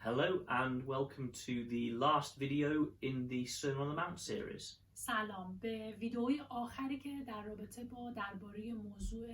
Hello and welcome to the last video in the Sermon on the Mount series. سلام به ویدئوی آخری که در رابطه با درباره موضوع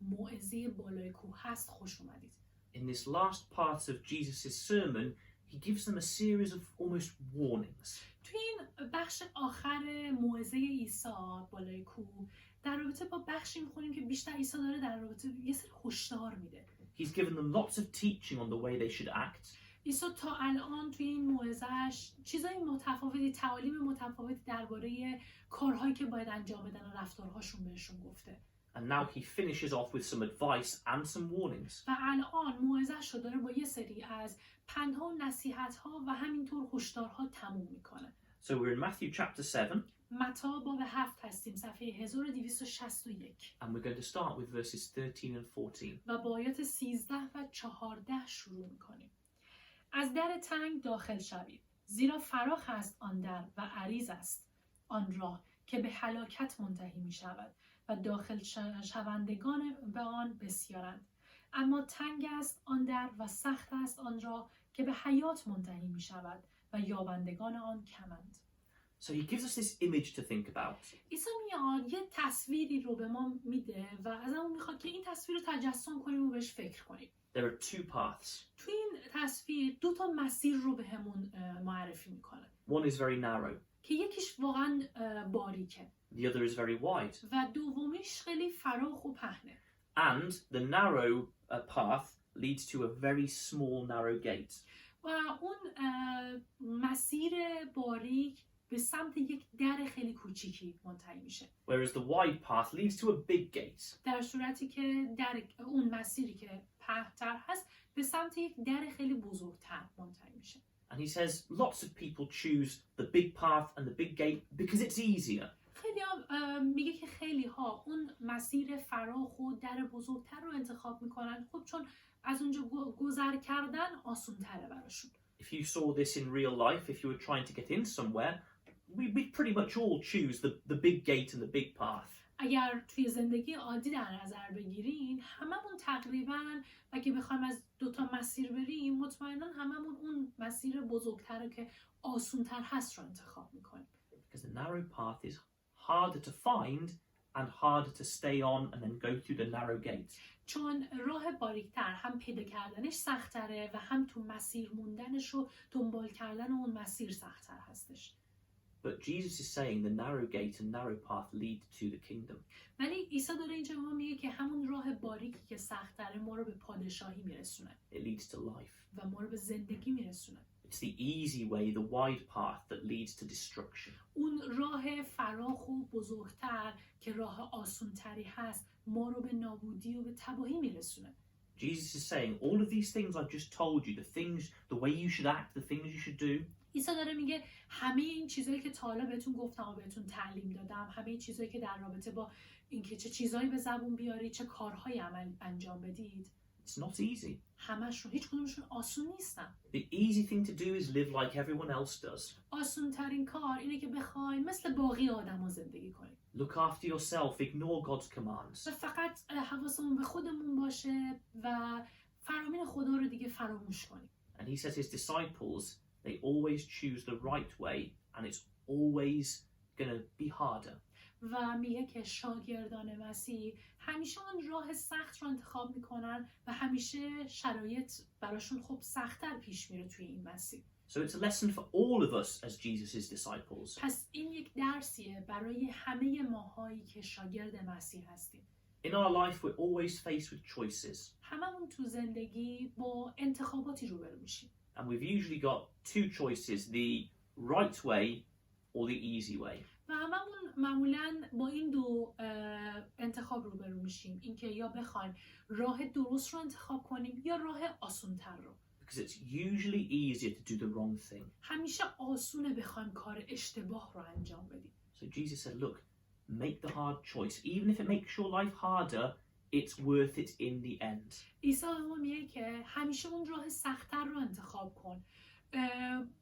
موعظه بالای هست خوش اومدید. In this last part of Jesus' sermon, he gives them a series of almost warnings. توی این بخش آخر موعظه عیسی بالای کوه در رابطه با بخشی می‌خونیم که بیشتر عیسی داره در رابطه یه سری هشدار میده. He's given them lots of teaching on the way they should act. عیسی تا الان توی این موعظه‌اش چیزای متفاوتی، تعالیم متفاوتی درباره کارهایی که باید انجام بدن و رفتارهاشون بهشون گفته. And now he finishes off with some advice and some warnings. و الان موعظه‌اش رو داره با یه سری از پندها و نصیحت‌ها و همینطور هشدارها تموم میکنه. So we're in Matthew chapter 7. متی باب 7 هستیم، صفحه 1261. And we're going to start with verses 13 and 14. و با آیات 13 و 14 شروع میکنیم. از در تنگ داخل شوید، زیرا فراخ است آن در و عریض است آن راه که به هلاکت منتهی می شود و داخل شوندگان به آن بسیارند. اما تنگ است آن در و سخت است آن راه که به حیات منتهی می شود و یابندگان آن کمند. So he gives us this image to think about. عیسی میاد یه تصویری رو به ما میده و ازمون میخواد که این تصویر رو تجسم کنیم و بهش فکر کنیم. There are two paths. توی این تصویر دو تا مسیر رو بهمون معرفی میکنه. One is very narrow. که یکیش واقعا باریکه. The other is very wide. و دومیش خیلی فراخ و پهنه. And the narrow path leads to a very small narrow gate. و اون مسیر باریک به سمت یک در خیلی کوچیکی منتهی میشه. Whereas the wide path leads to a big gate. در صورتی که در اون مسیری که پهن‌تر هست به سمت یک در خیلی بزرگتر منتهی میشه. And he says lots of people choose the big path and the big gate because it's easier. خیلی میگه که خیلی ها اون مسیر فراخ و در بزرگتر رو انتخاب میکنن، خب چون از اونجا گذر کردن آسون تره براشون. If you saw this in real life, if you were trying to get in somewhere, we'd pretty much all choose the big gate and the big path. اگر توی زندگی عادی در نظر بگیرین هممون تقریبا اگه بخوایم از دوتا مسیر بریم مطمئنا هممون اون مسیر بزرگتر رو که آسونتر هست رو انتخاب میکنیم. Because the narrow path is harder to find and harder to stay on and then go through the narrow gate. چون راه باریکتر هم پیدا کردنش سخت‌تره و هم تو مسیر موندنش و دنبال کردن اون مسیر سخت‌تر هستش. But Jesus is saying the narrow gate and narrow path lead to the kingdom. ولی عیسی داره اینجا به ما میگه که همون راه باریکی که سخت‌تره ما رو به پادشاهی میرسونه. It leads to life. و ما رو به زندگی میرسونه. It's the easy way, the wide path that leads to destruction. اون راه فراخ و بزرگتر که راه آسونتری هست ما رو به نابودی و به تباهی میرسونه. Jesus is saying all of these things I've just told you, the way you should act, the things you should do. عیسی داره میگه همه این چیزایی که تا حالا بهتون گفتم و بهتون تعلیم دادم، همه این چیزایی که در رابطه با اینکه چه چیزایی به زبون بیارید، چه کارهایی انجام بدید، It's not easy. همشون هیچ کدومشون آسون نیستن. The easy thing to do is live like everyone else does. آسون ترین کار اینه که بخواید مثل باقی آدما زندگی کنید. Look after yourself, ignore God's commands. و فقط حواسمون به خودمون باشه و فرامین خدا رو دیگه فراموش کنیم. And he says his disciples, they always choose the right way and it's always going to be harder. و میگه که شاگردان مسیح همیشه اون راه سخت رو انتخاب میکنن و همیشه شرایط براشون خب سخت‌تر پیش میره توی این مسیر. So it's a lesson for all of us as Jesus' disciples. پس این یک درسیه برای همه ماهایی که شاگرد مسیح هستیم. In our life we're always faced with choices. هممون تو زندگی با انتخاباتی روبرو میشیم. And we've usually got two choices, the right way or the easy way. و هممون معمولاً با این دو انتخاب روبرو میشیم، اینکه یا بخوایم راه درست رو انتخاب کنیم یا راه آسونتر رو. Because it's usually easier to do the wrong thing. همیشه آسونه بخوایم کار اشتباه رو انجام بدیم. So Jesus said, look, make the hard choice. Even if it makes your life harder, it's worth it in the end. عیسی به ما میگه که همیشه اون راه سخت‌تر رو انتخاب کن.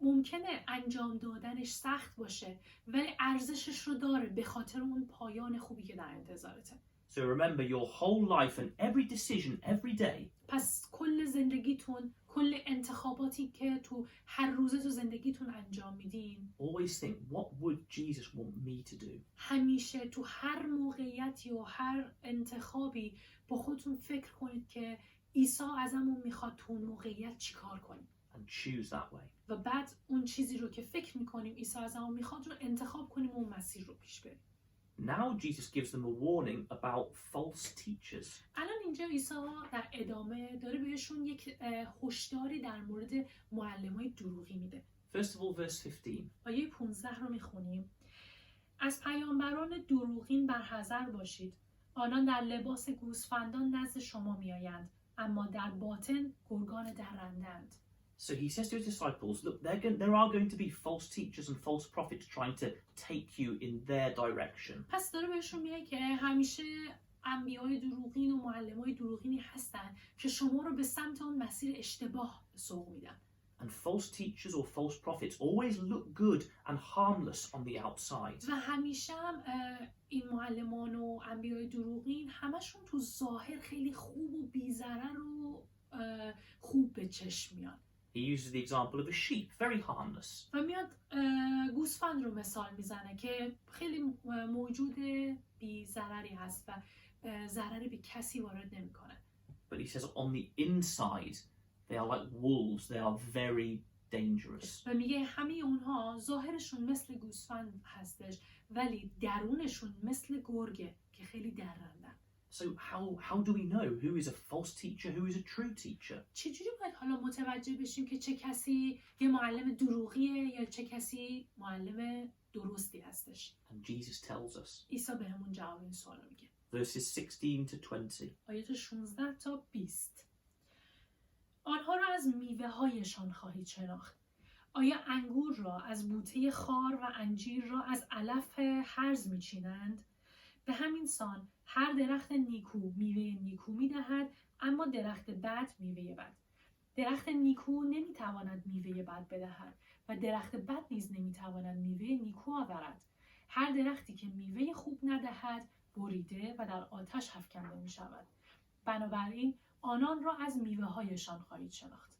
ممکنه انجام دادنش سخت باشه ولی ارزشش رو داره به خاطر اون پایان خوبی که در انتظارته. So remember, your whole life and every decision every day پس کل زندگیتون، کل انتخاباتی که تو هر روزه تو زندگیتون انجام میدین، always think, what would Jesus want me to do? همیشه تو هر موقعیتی و هر انتخابی با خودتون فکر کنید که عیسی ازمون میخواد تو اون موقعیت چیکار کنیم And choose that way. و بعد اون چیزی رو که فکر میکنیم عیسی ازمون میخواد رو انتخاب کنیم و اون مسیر رو پیش بریم. Now Jesus gives them a warning about false teachers. الان اینجا عیسی در ادامه داره بهشون یک هشداری در مورد معلمای دروغی میده. First of all, verse 15. آیه 15 رو میخونیم. از پیامبران دروغین برحذر باشید. آنان در لباس گوسفندان نزد شما میآیند، اما در باطن گرگان درندند. So he says to his disciples, look, there are going to be false teachers and false prophets trying to take you in their direction. پس داره بهشون میگه که همیشه انبیای دروغین و معلمای دروغینی هستن که شما رو به سمت اون مسیر اشتباه سوق میدن. And false teachers or false prophets always look good and harmless on the outside. و همیشه هم این معلمان و انبیای دروغین همشون تو ظاهر خیلی خوب و بی‌ضرر و خوب به چشم میان. He uses the example of a sheep, very harmless. و میاد گوسفند رو مثال میزنه که خیلی موجود بی‌ضرری هست و ضرری به کسی وارد نمیکنه. But he says on the inside, they are like wolves. They are very dangerous. و میگه همه اونها ظاهرشون مثل گوسفند هستش ولی درونشون مثل گرگه که خیلی درندن. So how do we know who is a false teacher, who is a true teacher? چجوری باید حالا متوجه بشیم که چه کسی یه معلم دروغیه یا چه کسی معلم درستی هستش؟ And Jesus tells us. عیسی بهمون جواب این سوال رو میگه. Verses 16 to 20. آیات 16 تا 20. آنها را از میوه هایشان خواهید شناخت. آیا انگور را از بوته خار و انجیر را از علف هرز میچینند؟ به همین سان هر درخت نیکو میوه نیکو میدهد، اما درخت بد میوه بد. درخت نیکو نمیتواند میوه بد بدهد و درخت بد نیز نمیتواند میوه نیکو آورد. هر درختی که میوه خوب ندهد بریده و در آتش افکنده میشود. بنابراین آنان را از میوه هایشان خواهید شناخت.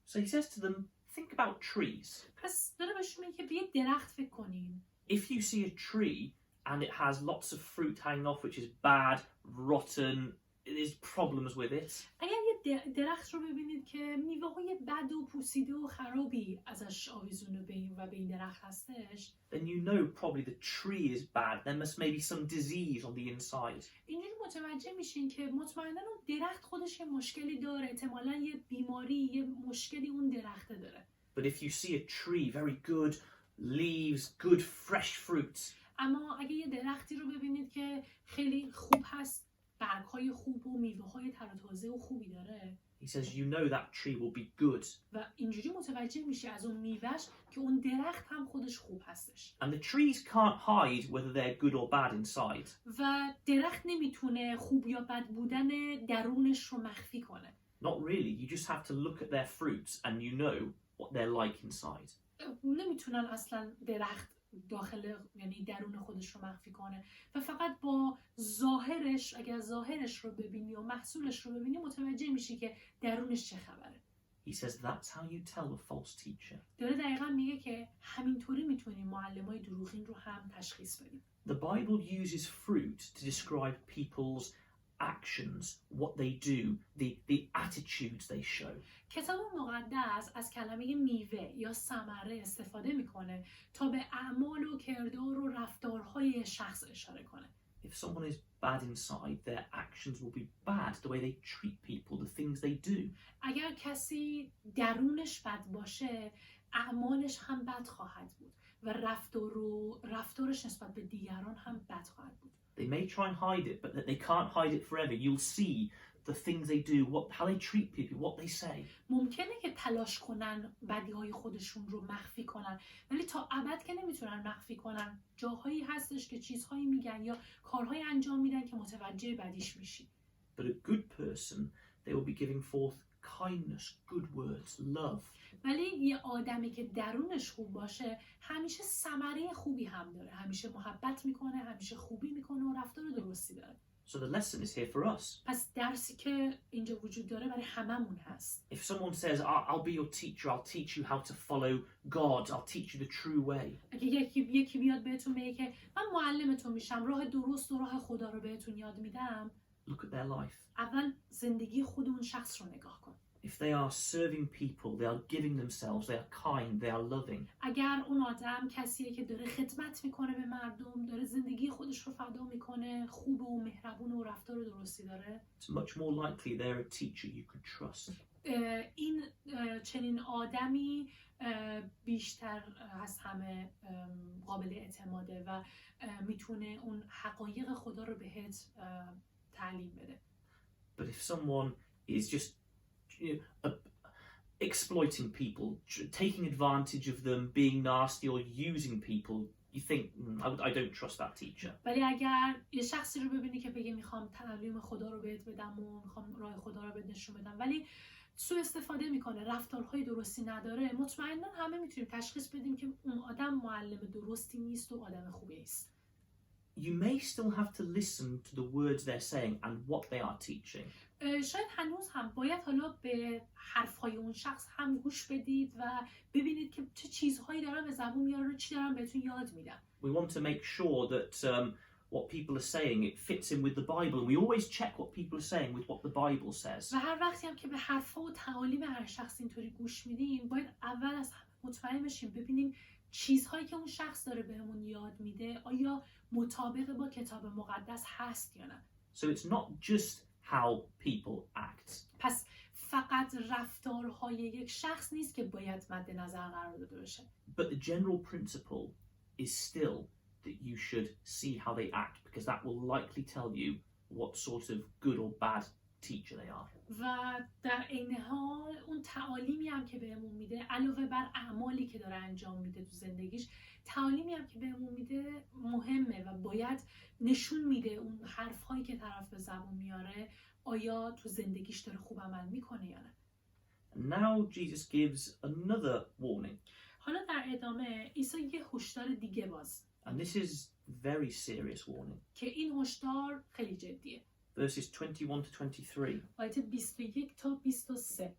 So he says to them, think about trees. پس داره بهشون میگه که به یک درخت فکر کنین. If you see a tree and it has lots of fruit hanging off which is bad, rotten, there's problems with it. اگر یه درخت رو ببینید که میوه های بد و پوسیده و خرابی ازش آویزون به این درخت هستش، then you know probably the tree is bad. There must maybe some disease on the inside. اینجوری متوجه میشین که مطمئنا اون درخت خودش یه مشکلی داره، احتمالاً یه بیماری، یه مشکلی اون درخت داره. But if you see a tree, very good leaves, good fresh fruits, اما اگه یه درختی رو ببینید که خیلی خوب هست، برگ‌های خوب و میوه‌های تر و تازه و خوبی داره، he says you know that tree will be good. و اینجوری متوجه میشه از اون میوهش که اون درخت هم خودش خوب هستش. And the trees can't hide whether they're good or bad inside. و درخت نمیتونه خوب یا بد بودن درونش رو مخفی کنه. Not really. You just have to look at their fruits and you know what they're like inside. نمیتونن اصلا درخت داخل یعنی درون خودش رو مخفی کنه و فقط با ظاهرش، اگر ظاهرش رو ببینی و محصولش رو ببینی متوجه میشی که درونش چه خبره. He says that's how you tell a false teacher. داره دقیقا میگه که همینطوری میتونیم معلمای دروغین رو هم تشخیص بدیم. The Bible uses fruit to describe people's actions, what they do, the attitudes they show. کتاب مقدس از کلمه میوه یا ثمره استفاده میکنه تا به اعمال و کردار و رفتارهای شخص اشاره کنه. If someone is bad inside, their actions will be bad, the way they treat people, the things they do. اگر کسی درونش بد باشه، اعمالش هم بد خواهد بود و رفتارش نسبت به دیگران هم بد خواهد بود. They may try and hide it, but they can't hide it forever. You'll see the things they do, how they treat people, what they say. ممکنه که تلاش کنن بدیهای خودشون رو مخفی کنن، ولی تا ابد که نمیتونن مخفی کنن. جاهایی هستش که چیزهایی میگن یا کارهایی انجام میدن که متوجه بدیش میشی. But a good person, they will be giving forth kindness, good words, love. ولی یه آدمی که درونش خوب باشه همیشه ثمره خوبی هم داره، همیشه محبت میکنه، همیشه خوبی میکنه و رفتار درستی داره. So the lesson is here for us. پس درسی که اینجا وجود داره برای هممون هست. If someone says, I'll be your teacher, I'll teach you how to follow God, I'll teach you the true way. اگه یکی بیاد بهتون بگه که من معلمتون میشم، راه درست و راه خدا رو بهتون یاد میدم، Look at their life. اول زندگی خود اون شخص رو نگاه کن. If they are serving people, they are giving themselves, they are kind, they are loving. اگر اون آدم کسیه که داره خدمت میکنه به مردم، داره زندگی خودش رو فدا میکنه، خوب و مهربون و رفتار درستی داره، It's much more likely they're a teacher you could trust. این چنین آدمی بیشتر از همه قابل اعتماده و میتونه اون حقایق خدا رو بهت تعلیم بده. But if someone is just exploiting people, taking advantage of them, being nasty or using people, you think, I don't trust that teacher. ولی اگر یه شخصی رو ببینی که بگه میخوام تعلیم خدا رو بهت بدم و میخوام راه خدا رو بهت نشون بدم، ولی سوء استفاده میکنه، رفتارهای درستی نداره، مطمئنا همه میتونیم تشخیص بدیم که اون آدم معلم درستی نیست و آدم خوبی است. You may still have to listen to the words they're saying and what they are teaching. شاید هنوز هم باید حالا به حرفهای اون شخص هم گوش بدید و ببینید که چه چیزهایی دارن به زبون میارن و چی دارن بهتون یاد میدن. We want to make sure that what people are saying, it fits in with the Bible, and we always check what people are saying with what the Bible says. و هر وقتی هم که به حرفها و تعالیم هر شخص اینطوری گوش میدیم، باید اول از همه مطمئن بشیم ببینیم چیزهایی که اون شخص داره بهمون یاد میده آیا مطابق با کتاب مقدس هست یا نه. So it's not just how people act. پس فقط رفتارهای یک شخص نیست که باید مد نظر قرار داده بشه. But the general principle is still that you should see how they act, because that will likely tell you what sort of good or bad teacher they are. و در عین حال اون تعالیمی هم که بهمون میده علاوه بر اعمالی که داره انجام میده تو زندگیش، تعالیمی هم که بهمون میده مهمه و باید نشون میده اون حرفهایی که طرف به زبون میاره آیا تو زندگیش داره خوب عمل میکنه یا نه. Now Jesus gives another warning. حالا در ادامه عیسی یه هشدار دیگه باز. And this is very serious warning. که این هشدار خیلی جدیه. Verses 21 to 23. آیه 21 تا 23.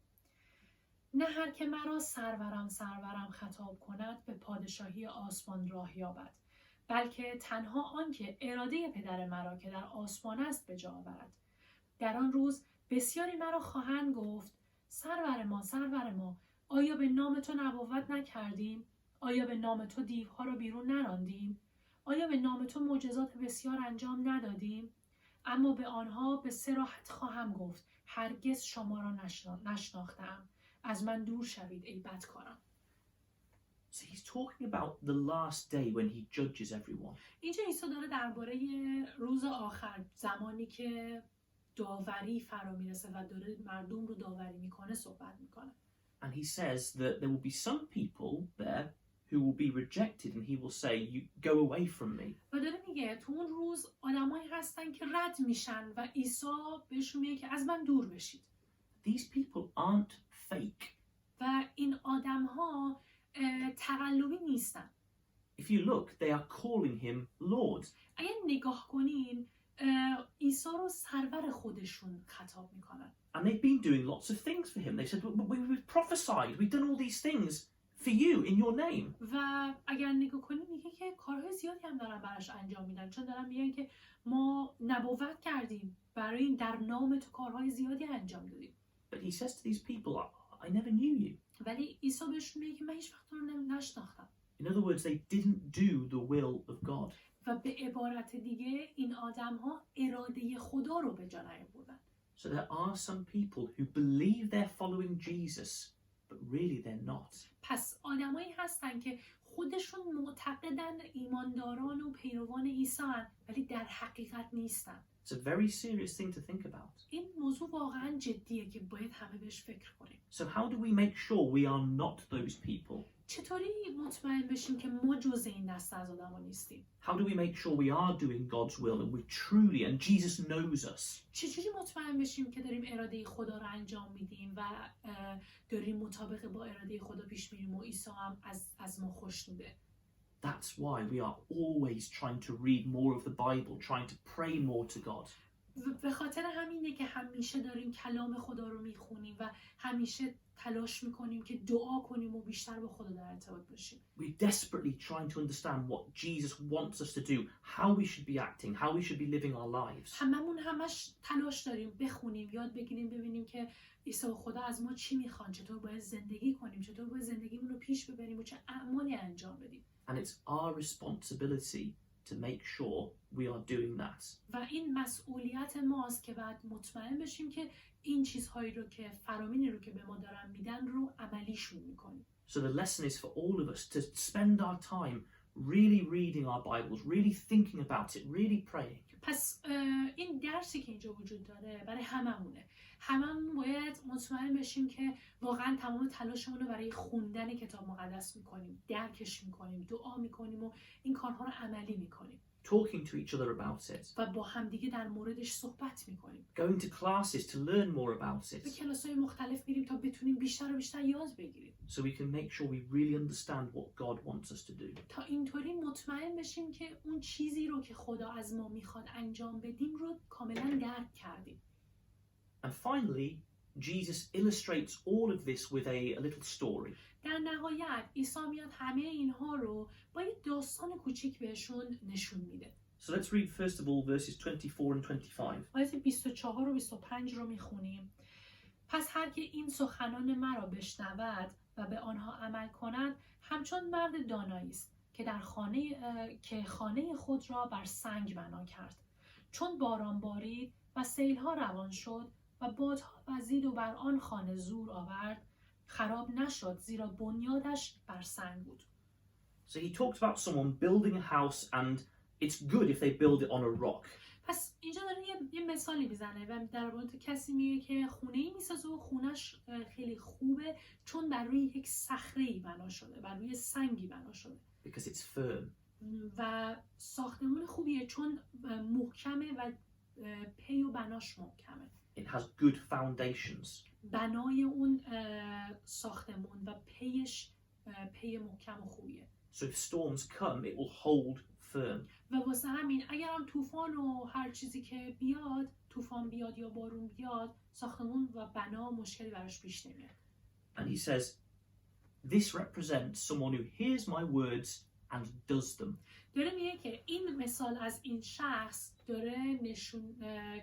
نه هر که مرا سرورم خطاب کند به پادشاهی آسمان راه یابد، بلکه تنها آن که اراده پدر مرا که در آسمان است به جا آورد. در آن روز بسیاری مرا خواهند گفت سرور ما، آیا به نام تو نبوت نکردیم؟ آیا به نام تو دیوها را بیرون نراندیم؟ آیا به نام تو معجزات بسیار انجام ندادیم؟ اما به آنها به صراحت خواهم گفت هرگز شما را نشناختم. از من دور شوید ای بدکاران. So he's talking about the last day when he judges everyone. اینجا عیسی داره درباره روز آخر، زمانی که داوری فرا میرسه و داره مردم رو داوری میکنه صحبت میکنه. And he says that there will be some people there who will be rejected and he will say, you go away from me. و داره میگه تو اون روز آدمایی هستن که رد میشن و عیسی بهشون میگه که از من دور بشید. These people aren't fake. و این آدم‌ها تقلبی نیستن. If you look, they are calling him Lord. اگه نگاه کنین عیسی رو سرور خودشون خطاب میکنن. And they've been doing lots of things for him. They said, we've prophesied, we've done all these things for you in your name. و اگر نگاه کنین میگه که کارهای زیادی هم دارن براش انجام میدن، چون دارن میگن که ما نبوت کردیم، برای این در نام تو کارهای زیادی انجام دادیم. But he says to these people, I never knew you. ولی عیسی بهشون میگه که من هیچ وقت رو نشناختم. In other words, they didn't do the will of God. و به عبارت دیگه این آدم‌ها اراده خدا رو به جا نیاوردن. So there are some people who believe they're following Jesus, but really they're not. پس آدمایی هستن که خودشون معتقدن ایمانداران و پیروان عیسی هستن ولی در حقیقت نیستن. It's a very serious thing to think about. این موضوع واقعا جدیه که باید همه بهش فکر کنیم. So how do we make sure we are not those people? چطوری مطمئن بشیم که ما جزء این دسته از آدما نیستیم؟ How do we make sure we are doing God's will and we truly, and Jesus knows us? چجوری مطمئن بشیم که داریم اراده خدا رو انجام میدیم و داریم مطابق با اراده خدا پیش میریم و عیسی هم از ما خوشنوده؟ That's why we are always trying to read more of the Bible, trying to pray more to God. به خاطر همینه که همیشه داریم کلام خدا رو میخونیم و همیشه تلاش میکنیم که دعا کنیم و بیشتر با خدا در ارتباط باشیم. We're desperately trying to understand what Jesus wants us to do, how we should be acting, how we should be living our lives. همش تلاش داریم بخونیم، یاد بگیریم، ببینیم که عیسی و خدا از ما چی میخوان، چطور باید زندگی کنیم، چطور باید زندگیمون رو پیش ببریم و چه اعمالی انجام بدیم. And it's our responsibility to make sure we are doing that. و این مسئولیت ماست که باید مطمئن بشیم که این چیزهایی رو که فرامینی رو که به ما دارن میدن رو عملیشون میکنیم. So the lesson is for all of us to spend our time really reading our Bibles, really thinking about it, really praying. پس این درسی که اینجا وجود داره برای هممونه. هممون باید مطمئن بشیم که واقعا تمام تلاشمون رو برای خوندن کتاب مقدس میکنیم، درکش میکنیم، دعا میکنیم و این کارها رو عملی میکنیم. Talking to each other about it. و با همدیگه در موردش صحبت میکنیم. Going to classes to learn more about به it. کلاس‌های مختلف میریم تا بتونیم بیشتر و بیشتر یاد بگیریم. So we can make sure we really understand what God wants us to do. تا اینطوری مطمئن بشیم که اون چیزی رو که خدا از ما میخواد انجام بدیم رو کاملا درک کردیم. And finally, Jesus illustrates all of this with a little story. در نهایت عیسی میاد همه اینها رو با یه داستان کوچیک بهشون نشون میده. So let's read first of all verses 24 and 25. آیات 24 و 25 رو میخونیم. پس هر که این سخنان مرا بشنود و به آنها عمل کند همچون مرد دانایی است که خانه خود را بر سنگ بنا کرد. چون باران بارید و سیلها روان شد و بادها وزید و بر آن خانه زور آورد، خراب نشد زیرا بنیادش بر سنگ بود. So he talked about someone building a house and it's good if they build it on a rock. پس اینجا داره یه مثالی میزنه و در مورد کسی میگه که خونه‌ای میسازه و خونش خیلی خوبه چون بر روی یک صخره‌ای بنا شده، بر روی سنگی بنا شده. Because it's firm. و ساختمون خوبیه چون محکمه و پی و بناش محکمه. It has good foundations. بنای اون ساختمون و پیش پی محکم و خوبیه. So if storms come, it will hold firm. و واسه همین اگر هم طوفان و هر چیزی که بیاد، طوفان بیاد یا بارون بیاد، ساختمون و بنا مشکلی براش پیش نمیاد. And he says, this represents someone who hears my words and does them. داره میگه که این مثال از این شخص داره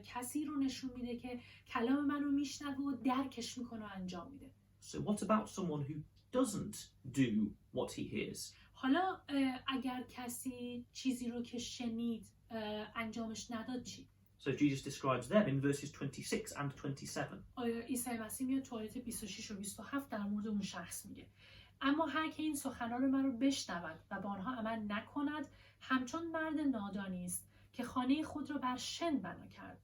کسی رو نشون میده که کلام من رو میشنوه و درکش میکنه و انجام میده. So what about someone who doesn't do what he hears? حالا اگر کسی چیزی رو که شنید انجامش نداد چی؟ So Jesus describes them in verses 26 and 27. عیسی مسیح میاد تو آیات 26 و 27 در مورد اون شخص میگه. اما هر که این سخنان من رو بشنود و به آنها عمل نکند همچون مرد نادانی است که خانه خود را بر شن بنا کرد.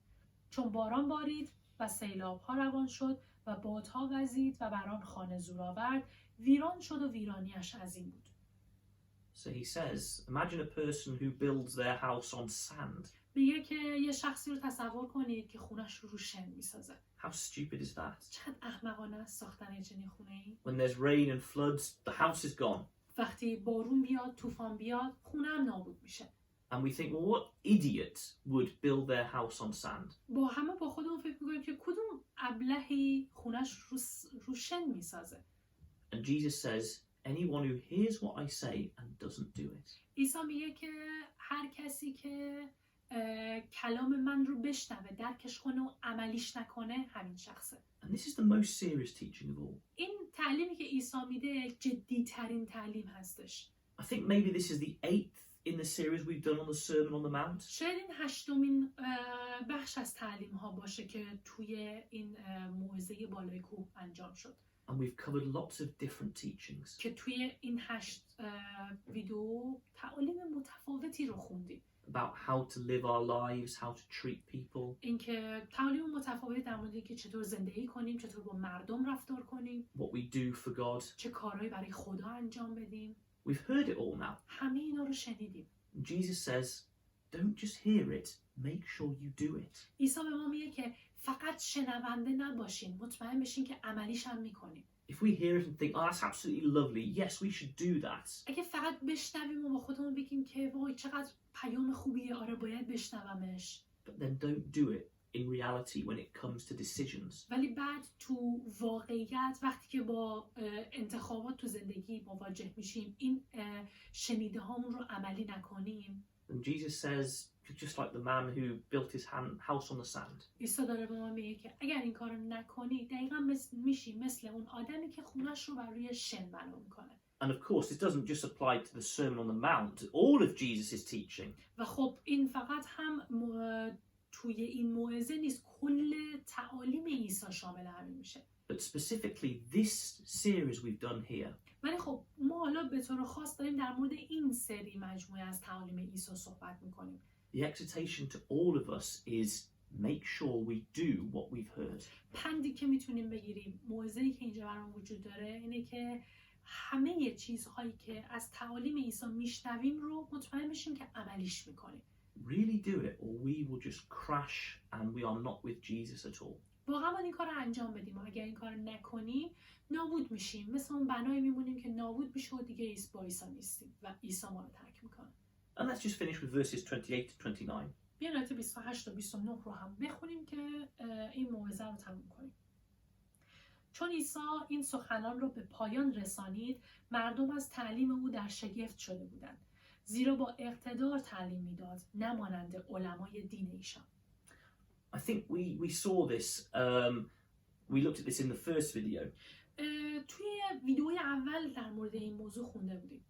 چون باران بارید و سیلاب‌ها روان شد و بادها وزید و بر آن خانه زور آورد، ویران شد و ویرانیش عظیم بود. So he says, imagine a person who builds their house on sand. میگه که یه شخصی رو تصور کنید که خونش رو شن میسازه. How stupid is that? چقدر احمقانه است ساختن چنین خونه‌ای. When there's rain and floods, the house is gone. وقتی بارون بیاد، طوفان بیاد، خونه هم نابود میشه. And we think, well, what idiot would build their house on sand? با خودمون فکر میکنیم که کدوم ابلهی خونش رو شن میسازه. And Jesus says, anyone who hears what I say and doesn't do it. عیسی میگه که هر کسی که کلام من رو بشنوه، درکش کنه و عملیش نکنه، همین شخصه. And this is the most serious teaching of all. این تعلیمی که عیسی میده جدی ترین تعلیم هستش. I think maybe this is the 8th in the series we've done on the Sermon on the Mount. شاید این 8مین بخش از تعلیم ها باشه که توی این موعظه بالای کوه انجام شد. And we've covered lots of different teachings. که توی این 8 ویدیو تعالیم متفاوتی رو خوندیم. About how to live our lives, how to treat people. اینکه تعالیم متفاوتی در مورد اینکه چطور زندگی کنیم، چطور با مردم رفتار کنیم. What we do for God. چه کارهایی برای خدا انجام بدیم. We've heard it all now. همه اینا رو شنیدیم. Jesus says, don't just hear it, make sure you do it. عیسی به ما میگه که فقط شنونده نباشین، مطمئن بشین که عملیش هم میکنیم. If we hear it and think, oh, that's absolutely lovely, yes, we should do that. اگه فقط بشنویم و با خودمون بگیم که وای چقدر پیام خوبیه، آره باید بشنومش. But then don't do it, in reality when it comes to decisions. ولی بعد تو واقعیت وقتی که با انتخابات تو زندگی مواجه میشیم این شنیده هامون رو عملی نکنیم. And Jesus says, just like the man who built his house on the sand. عیسی داره به ما میگه که اگر این کارو نکنی دقیقاً میشی مثل اون آدمی که خونش رو بر روی شن بنا میکنه. And of course, this doesn't just apply to the Sermon on the Mount, all of Jesus' teaching. و خب این فقط هم توی این موعظه نیست، کل تعالیم عیسی شامل همین میشه. But specifically this series we've done here. ولی خب ما حالا به طور خاص داریم در مورد این سری مجموعه از تعالیم عیسی صحبت میکنیم. The exhortation to all of us is make sure we do what we've heard. پندی که میتونیم بگیریم، موعظه‌ای که اینجا برام وجود داره اینه که همه چیزهایی که از تعالیم عیسی میشنویم رو مطمئن بشیم که عملیش میکنیم. Really do it or we will just crash and we are not with Jesus at all. واقعا باید این کار رو انجام بدیم و اگر این کار رو نکنیم نابود میشیم، مثل اون بنایی میمونیم که نابود میشه و دیگه با عیسی نیستیم و عیسی ما رو ترک میکنه. And let's just finish with verses 28 to 29. بیاین آیات 28 تا 29 رو هم بخونیم که این موعظه رو تموم کنیم. چون عیسی این سخنان رو به پایان رسانید، مردم از تعلیم او در شگفت شده بودند، زیرا با اقتدار تعلیم میداد، نه مانند علمای دین ایشان. I think we saw this, we looked at this in the first video. توی ویدیوی اول در مورد این موضوع خونده بودیم.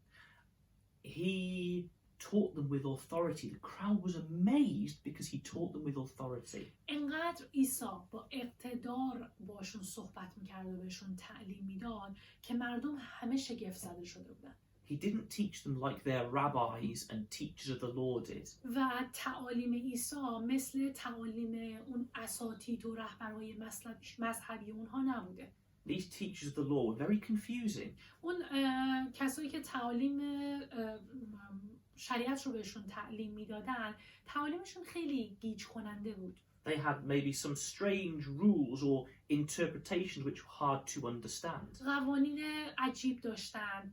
He taught them with authority. The crowd was amazed because he taught them with authority. انقدر عیسی با اقتدار باشون صحبت میکرد و بهشون تعلیم میداد که مردم همه شگفت زده شده بودن. He didn't teach them like their rabbis and teachers of the law did. و تعالیم عیسی مثل تعالیم اون اساتید و رهبرهای مذهبی اونها نبوده. These teachers of the law were very confusing. اون کسایی که تعالیم شریعت رو بهشون تعلیم میدادن، تعالیمشون خیلی گیج کننده بود. They had maybe some strange rules or interpretations which were hard to understand. قوانین عجیب داشتن،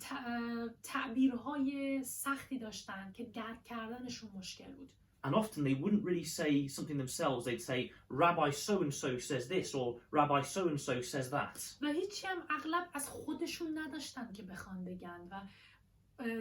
تعبیرهای سختی داشتن که درک کردنشون مشکل بود. And often they wouldn't really say something themselves. They'd say, Rabbi so-and-so says this or Rabbi so-and-so says that. و هیچی هم اغلب از خودشون نداشتن که بخوان بگن و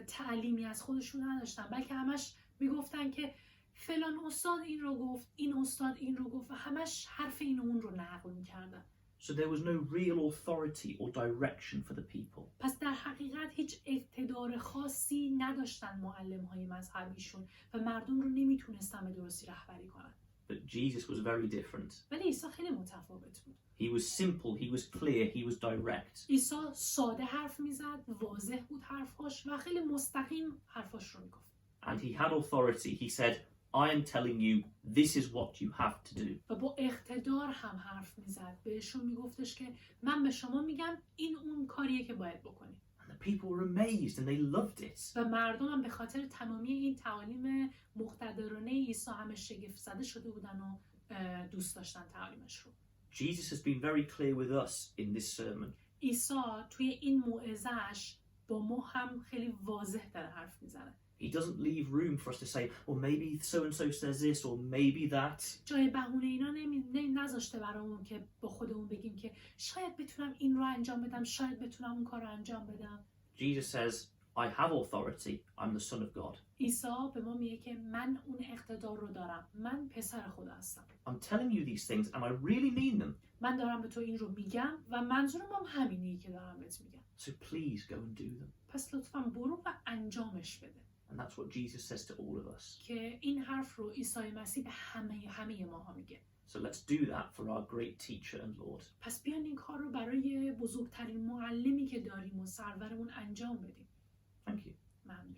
تعلیمی از خودشون نداشتن، بلکه همش میگفتن که فلان استاد این رو گفت، این استاد این رو گفت و همش حرف این و اون رو نقل میکردن. So there was no real authority or direction for the people. پس در حقیقت هیچ اقتدار خاصی نداشتن معلم‌های مذهبیشون و مردم رو نمیتونستن به درستی رهبری کنن. But Jesus was very different. ولی عیسی خیلی متفاوت بود. He was simple, he was clear, he was direct. عیسی ساده حرف میزد، واضح بود حرفاش و خیلی مستقیم حرفاش رو میگفت. And he had authority. He said, I am telling you, this is what you have to do. و با اقتدار هم حرف میزد. بهشون میگفتش که من به شما میگم این اون کاریه که باید بکنی. And the people were amazed and they loved it. و مردم هم به خاطر تمامی این تعالیم مقتدرانه عیسی همه شگفت زده شده بودن و دوست داشتن تعالیمش رو. Jesus has been very clear with us in this sermon. عیسی توی این موعظه‌اش با ما هم خیلی واضح داره حرف میزنه. He doesn't leave room for us to say, well, maybe so-and-so says this or maybe that. جای بهونه اینا نذاشته برامون که با خودمون بگیم که شاید بتونم این رو انجام بدم، شاید بتونم اون کار رو انجام بدم. Jesus says, I have authority. I'm the son of God. عیسی به ما میگه که من اون اقتدار رو دارم. من پسر خدا هستم. I'm telling you these things and I really mean them. من دارم به تو این رو میگم و منظورم هم همینی که دارم بهت میگم. So please go and do them. پس لطفاً برو و انجامش بده. And that's what Jesus says to all of us. که این حرف رو عیسی مسیح به همه ماها میگه. So let's do that for our great teacher and Lord. پس بیان این کار رو برای بزرگترین معلمی که داریم و سرورمون انجام بدیم. Thank you. ممنون.